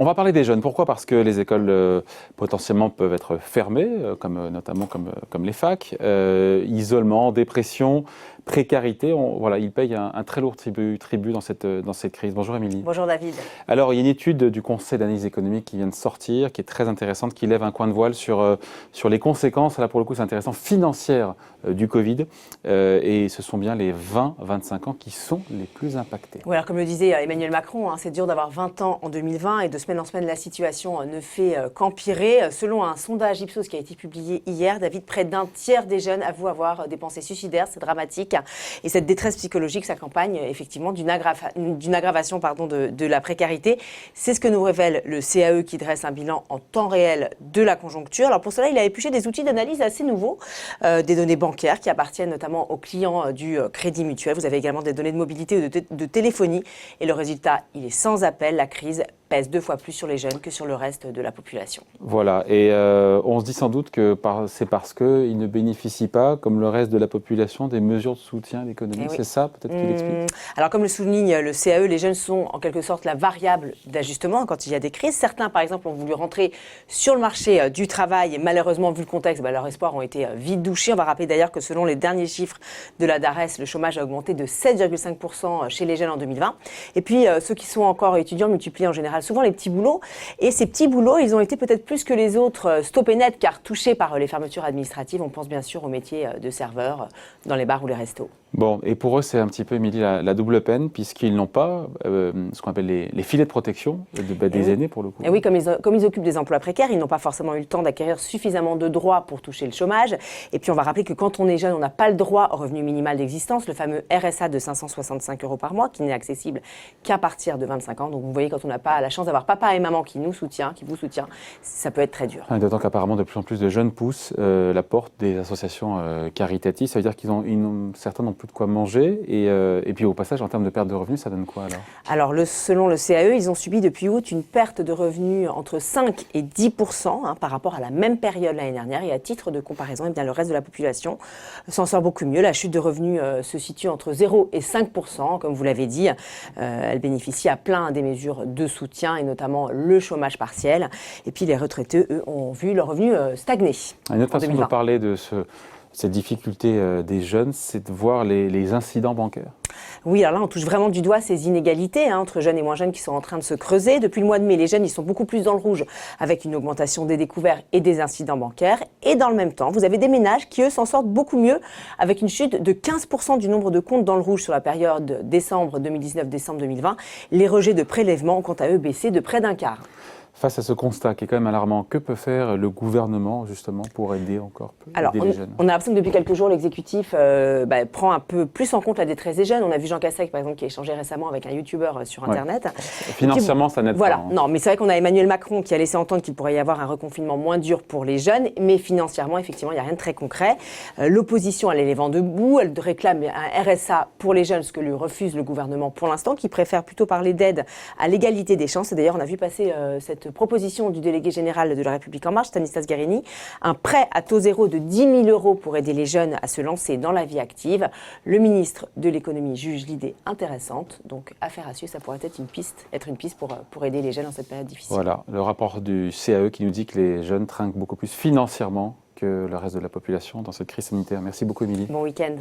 On va parler des jeunes. Pourquoi? Parce que les écoles potentiellement peuvent être fermées, notamment comme les facs. Isolement, dépression, précarité. Voilà, ils payent un très lourd tribut dans cette crise. Bonjour Émilie. Bonjour David. Alors, il y a une étude du Conseil d'analyse économique qui vient de sortir, qui est très intéressante, qui lève un coin de voile sur les conséquences, là pour le coup c'est intéressant, financières du Covid. Et ce sont bien les 20-25 ans qui sont les plus impactés. Oui, alors comme le disait Emmanuel Macron, c'est dur d'avoir 20 ans en 2020 et de semaine en semaine, la situation ne fait qu'empirer. Selon un sondage Ipsos qui a été publié hier, David, près d'un tiers des jeunes avouent avoir des pensées suicidaires. C'est dramatique. Et cette détresse psychologique s'accompagne effectivement d'une aggravation de la précarité. C'est ce que nous révèle le CAE qui dresse un bilan en temps réel de la conjoncture. Alors pour cela, il a épluché des outils d'analyse assez nouveaux, des données bancaires qui appartiennent notamment aux clients du Crédit Mutuel. Vous avez également des données de mobilité ou de téléphonie. Et le résultat, il est sans appel. La crise pèse 2 fois plus sur les jeunes que sur le reste de la population. Voilà, et on se dit sans doute que c'est parce qu'ils ne bénéficient pas, comme le reste de la population, des mesures de soutien à l'économie. Oui. C'est ça peut-être qu'il explique? Alors comme le souligne le CAE, les jeunes sont en quelque sorte la variable d'ajustement quand il y a des crises. Certains, par exemple, ont voulu rentrer sur le marché du travail et malheureusement, vu le contexte, leurs espoirs ont été vite douchés. On va rappeler d'ailleurs que selon les derniers chiffres de la DARES, le chômage a augmenté de 7,5% chez les jeunes en 2020. Et puis ceux qui sont encore étudiants multiplient en général souvent les petits boulots. Et ces petits boulots, ils ont été peut-être plus que les autres stoppés net car touchés par les fermetures administratives. On pense bien sûr au métier de serveur dans les bars ou les restos. Bon, et pour eux, c'est un petit peu, Émilie, la double peine, puisqu'ils n'ont pas ce qu'on appelle les filets de protection des aînés, pour le coup. Et oui, comme ils occupent des emplois précaires, ils n'ont pas forcément eu le temps d'acquérir suffisamment de droits pour toucher le chômage. Et puis, on va rappeler que quand on est jeune, on n'a pas le droit au revenu minimal d'existence, le fameux RSA de 565 € par mois, qui n'est accessible qu'à partir de 25 ans. Donc, vous voyez, quand on n'a pas la chance d'avoir papa et maman qui vous soutient, ça peut être très dur. D'autant qu'apparemment, de plus en plus de jeunes poussent la porte des associations caritatives. Ça veut dire certains n'ont plus de quoi manger. Et puis, au passage, en termes de perte de revenus, ça donne quoi alors? Alors, selon le CAE, ils ont subi depuis août une perte de revenus entre 5 et 10% par rapport à la même période l'année dernière. Et à titre de comparaison, le reste de la population s'en sort beaucoup mieux. La chute de revenus se situe entre 0 et 5%, comme vous l'avez dit. Elle bénéficie à plein des mesures de soutien et notamment le chômage partiel. Et puis, les retraités, eux, ont vu leurs revenus stagner. Une autre façon de parler de cette difficulté des jeunes, c'est de voir les incidents bancaires. Oui, alors là, on touche vraiment du doigt ces inégalités entre jeunes et moins jeunes qui sont en train de se creuser. Depuis le mois de mai, les jeunes, ils sont beaucoup plus dans le rouge avec une augmentation des découverts et des incidents bancaires. Et dans le même temps, vous avez des ménages qui, eux, s'en sortent beaucoup mieux avec une chute de 15% du nombre de comptes dans le rouge sur la période décembre 2019-décembre 2020. Les rejets de prélèvements ont, quant à eux, baissé de près d'un quart. Face à ce constat qui est quand même alarmant, que peut faire le gouvernement justement pour aider encore les jeunes? On a l'impression que depuis quelques jours, l'exécutif prend un peu plus en compte la détresse des jeunes. On a vu Jean Castex, par exemple, qui a échangé récemment avec un youtubeur sur Internet. Ouais. Financièrement, ça n'aide pas. Non, mais c'est vrai qu'on a Emmanuel Macron qui a laissé entendre qu'il pourrait y avoir un reconfinement moins dur pour les jeunes, mais financièrement, effectivement, il n'y a rien de très concret. L'opposition, elle est les vents debout. Elle réclame un RSA pour les jeunes, ce que lui refuse le gouvernement pour l'instant, qui préfère plutôt parler d'aide à l'égalité des chances. Et d'ailleurs, on a vu passer cette proposition du délégué général de La République En Marche, Stanislas Guerini, un prêt à taux zéro de 10 000 € pour aider les jeunes à se lancer dans la vie active. Le ministre de l'économie juge l'idée intéressante, donc affaire à suivre, ça pourrait être une piste pour aider les jeunes dans cette période difficile. Voilà, le rapport du CAE qui nous dit que les jeunes trinquent beaucoup plus financièrement que le reste de la population dans cette crise sanitaire. Merci beaucoup, Émilie. Bon week-end.